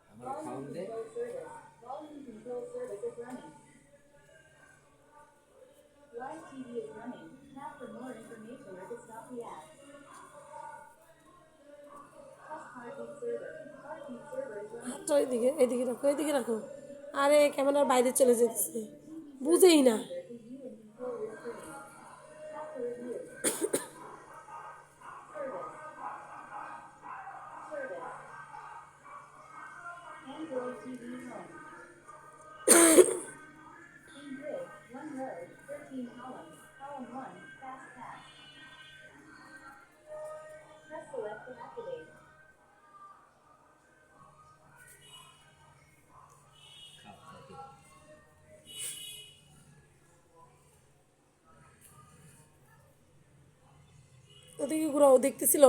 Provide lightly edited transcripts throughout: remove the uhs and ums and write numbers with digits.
আমার খাওন দে হাতটা এদিকে এদিকে রাখো এদিকে রাখো। আরে ক্যামেরার বাইরে চলে যেতেছে, বুঝেই না। ওদিকে ঘুরাও, দেখতেছিল।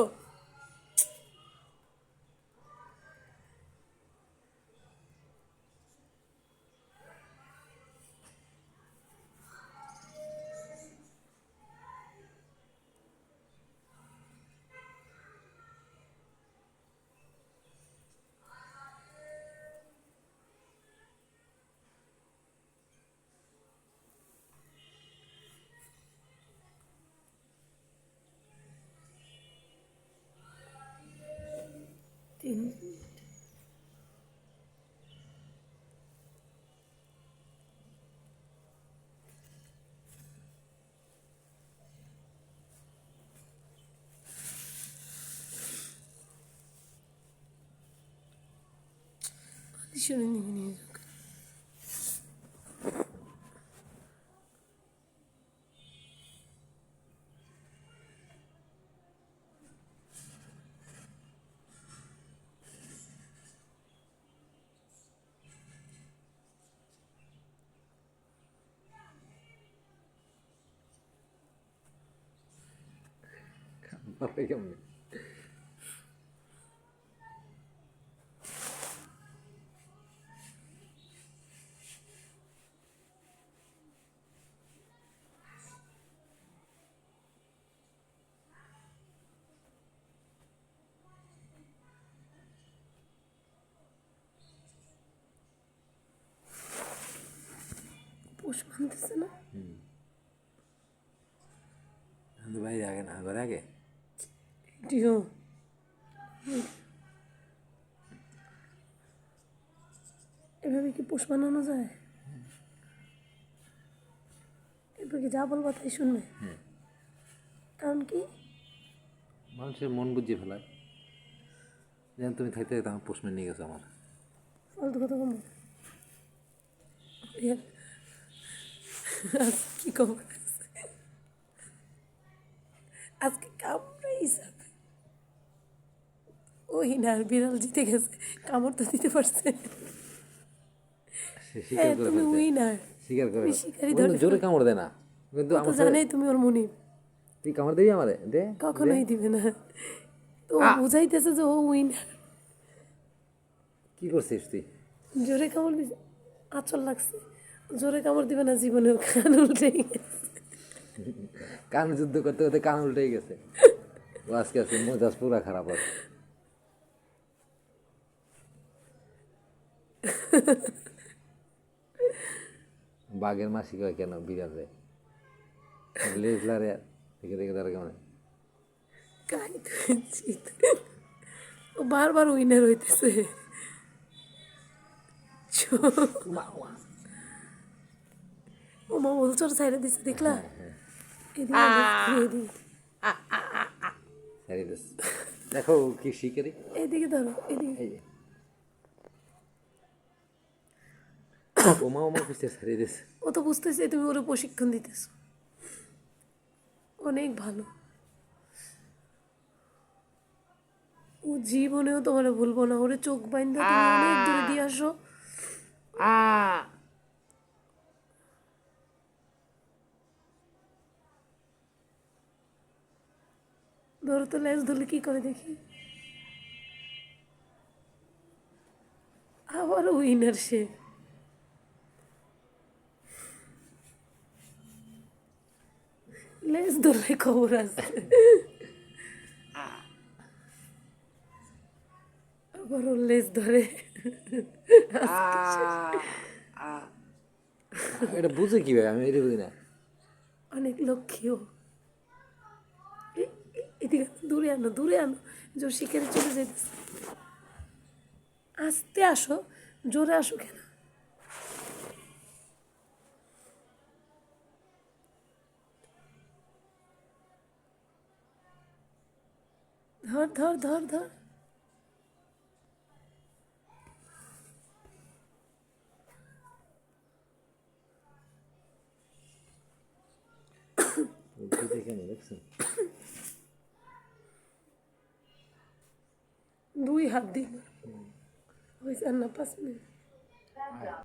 তিন শুনে নিয়ে নিয়ে যাও। খাবে কেমনে পোষ মানতেছে না। বাইরে আগে না ঘরে আগে এটিও এভাবে কি পোষ মানানো যায়? এরপর কি যা বলবা তাই শুনবে? কারণ কি? মানুষের মন বুঝিয়ে ফেলায়। যেন তুমি থাকতে থাকতে আমার পোষমেন নিয়ে গেছো আমার। ফালতু কথা কম। কি খবর আছে? আজকে কামড়ে হিসাবে ওই না, বিড়াল জিতে গেছে, কামড় তো দিতে পারছে। সে স্বীকার করে তুমি ফেলছে। উইনার, স্বীকার করে তুমি শিকারি ও ধরে কিন্তু জোরে কামড় দেয় না, কিন্তু ও তো আমার সাথে জানেই তুমি ওর মুনি, তুই কামড় দিবি আমারে দে দে। কখনোই দিবে না। তো ও আ বুঝাইতেছে যে ও উইনার। কি করছিস তুই? জোরে কামড় দিছে, আচল লাগছে। জোরে কামড় দিবে না জীবনেও, কান উল্টে গেছে। কান যুদ্ধ করতে করতে কান উল্টে গেছে। ও আজকে আজকে মেজাজ পুরা খারাপ আছে। বাঘের মাসি কয় কেন বিড়ালে লেজলারে দেখে দেখে তারা কেমন ও বারবার উইনার হইতেছে। ও মা বলছর সাইডে দিছে, দেখলা? এদিকে এদিকে সারি দিস। দেখো কি শিকারি। এদিকে ধরো, এদিকে। এই যে ওমা ওমা খুঁজতে সারি দিস। ও তো বুঝতেছে তুমি ওরে প্রশিক্ষণ দিতেছো, অনেক ভালো। ও জীবনেও তোমার ভুলবো না, ওরে চোখ বাইন্ধা তুমি অনেক দূরে দিয়ে আসো। ধরো তো, লেজ ধরলে কি করে দেখি। আবার উইনার সে। লেজ ধরলে খবর আছে। আবার ওর লেজ ধরে। এটা বুঝে কীভাবে, আমি এটা বুঝি না। অনেক লক্ষ্মীও। এদিকে দূরে আনো, দূরে আনো, যে ও শিকারে চলে যেতেছে। আস্তে আসো, জোরে আসো কেন? ধর ধর ধর ধর। দেখে না, দেখছেন? 2 হাত দিই হয়েছে আর না 5 মিনিট।